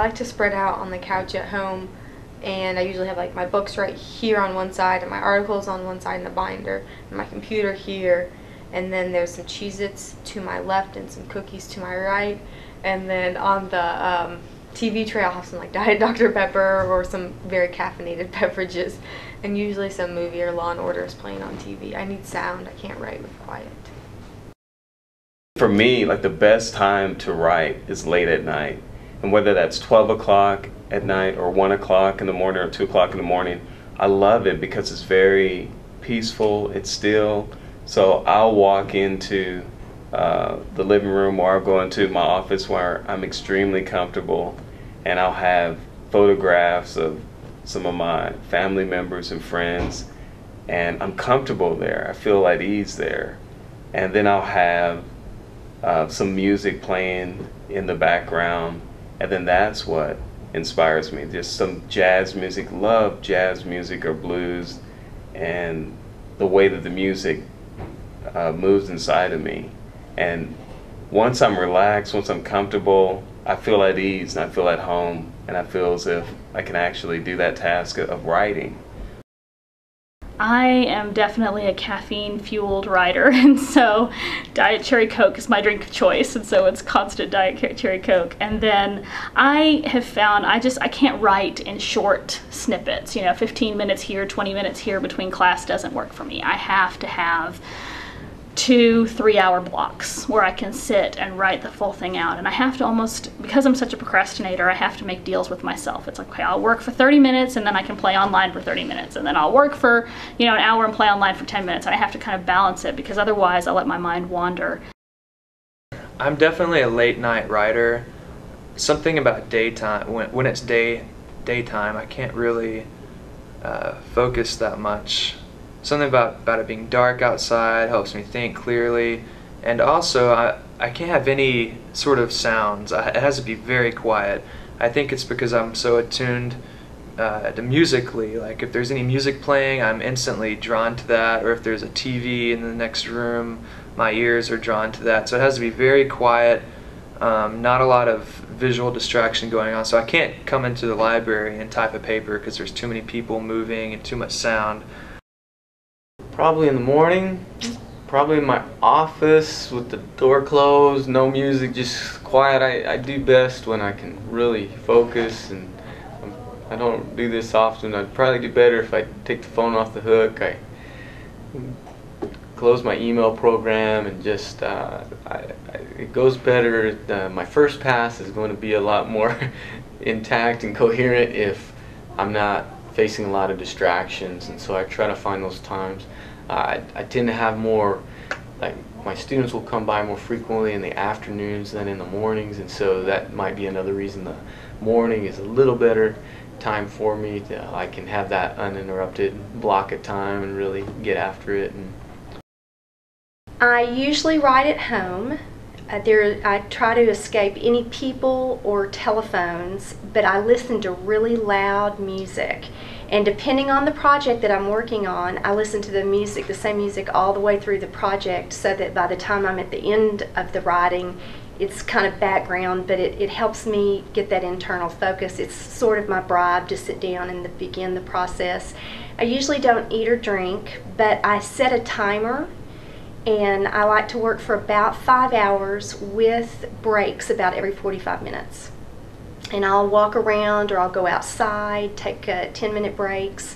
like to spread out on the couch at home, and I usually have like my books right here on one side and my articles on one side in the binder, and my computer here, and then there's some Cheez-Its to my left and some cookies to my right, and then on the TV tray I'll have some like Diet Dr. Pepper or some very caffeinated beverages, and usually some movie or Law and Order is playing on TV. I need sound. I can't write with quiet. For me, like the best time to write is late at night, and whether that's 12 o'clock at night or 1 o'clock in the morning or 2 o'clock in the morning, I love it because it's very peaceful, it's still. So I'll walk into the living room, or I'll go into my office where I'm extremely comfortable, and I'll have photographs of some of my family members and friends, and I'm comfortable there. I feel at ease there. And then I'll have some music playing in the background, and then that's what inspires me. Just some jazz music. Love jazz music or blues, and the way that the music moves inside of me. And once I'm relaxed, once I'm comfortable, I feel at ease and I feel at home, and I feel as if I can actually do that task of writing. I am definitely a caffeine-fueled writer, and so Diet Cherry Coke is my drink of choice, and so it's constant Diet Cherry Coke. And then I have found I can't write in short snippets. 15 minutes here, 20 minutes here between class doesn't work for me. I have to have 2-3 hour blocks where I can sit and write the full thing out, and I have to almost, because I'm such a procrastinator, I have to make deals with myself. It's like, okay, I'll work for 30 minutes and then I can play online for 30 minutes, and then I'll work for an hour and play online for 10 minutes, and I have to kind of balance it because otherwise I'll let my mind wander. I'm definitely a late night writer. Something about daytime, when it's daytime, I can't really focus that much. Something about it being dark outside helps me think clearly, and also I can't have any sort of sounds. It has to be very quiet. I think it's because I'm so attuned to musically. Like if there's any music playing, I'm instantly drawn to that, or if there's a TV in the next room, my ears are drawn to that. So it has to be very quiet, not a lot of visual distraction going on. So I can't come into the library and type a paper because there's too many people moving and too much sound. Probably in the morning, probably in my office with the door closed, no music, just quiet. I do best when I can really focus, and I don't do this often. I'd probably do better if I take the phone off the hook. I close my email program, and just it goes better. My first pass is going to be a lot more intact and coherent if I'm not facing a lot of distractions, and so I try to find those times. I tend to have more, like my students will come by more frequently in the afternoons than in the mornings, and so that might be another reason the morning is a little better time for me. I can have that uninterrupted block of time and really get after it. I usually write at home. I try to escape any people or telephones, but I listen to really loud music. And depending on the project that I'm working on, I listen to the same music all the way through the project, so that by the time I'm at the end of the writing, it's kind of background, but it helps me get that internal focus. It's sort of my bribe to sit down and begin the process. I usually don't eat or drink, but I set a timer, and I like to work for about 5 hours with breaks about every 45 minutes. And I'll walk around, or I'll go outside, take 10-minute breaks.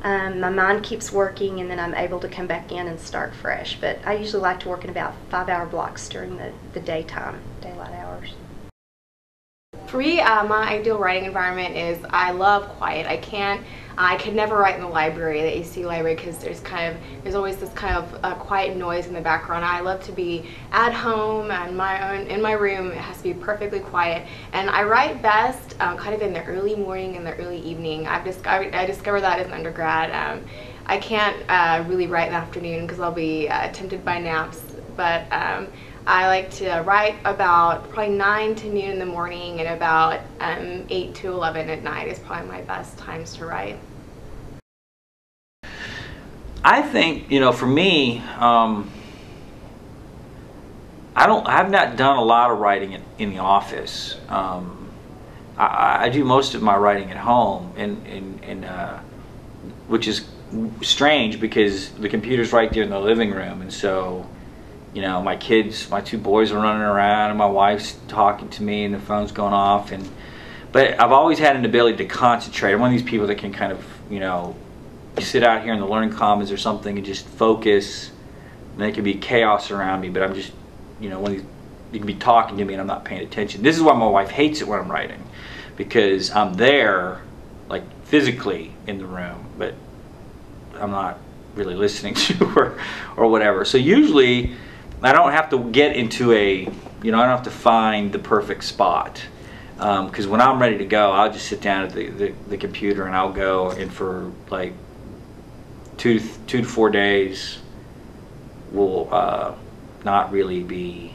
My mind keeps working, and then I'm able to come back in and start fresh. But I usually like to work in about 5-hour blocks during the daytime, daylight hours. For me, my ideal writing environment is I love quiet. I could never write in the library, the AC library, because there's always this kind of quiet noise in the background. I love to be at home and in my room. It has to be perfectly quiet, and I write best kind of in the early morning and the early evening. I discovered that as an undergrad. I can't really write in the afternoon because I'll be tempted by naps, but I like to write about probably 9 to noon in the morning, and about 8 to 11 at night is probably my best times to write. I think, for me, I've not done a lot of writing in the office. I do most of my writing at home, which is strange because the computer's right there in the living room, and so, you know, my kids, my 2 boys are running around, and my wife's talking to me, and the phone's going off, but I've always had an ability to concentrate. I'm one of these people that can kind of, you know, sit out here in the learning commons or something and just focus, and there can be chaos around me, but I'm just, you know, you can be talking to me and I'm not paying attention. This is why my wife hates it when I'm writing, because I'm there, like physically in the room, but I'm not really listening to her or whatever. So usually I don't have to get into I don't have to find the perfect spot, because when I'm ready to go, I'll just sit down at the computer and I'll go, and for like 2 to 4 days will not really be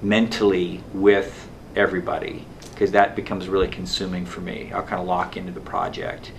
mentally with everybody, because that becomes really consuming for me. I'll kind of lock into the project.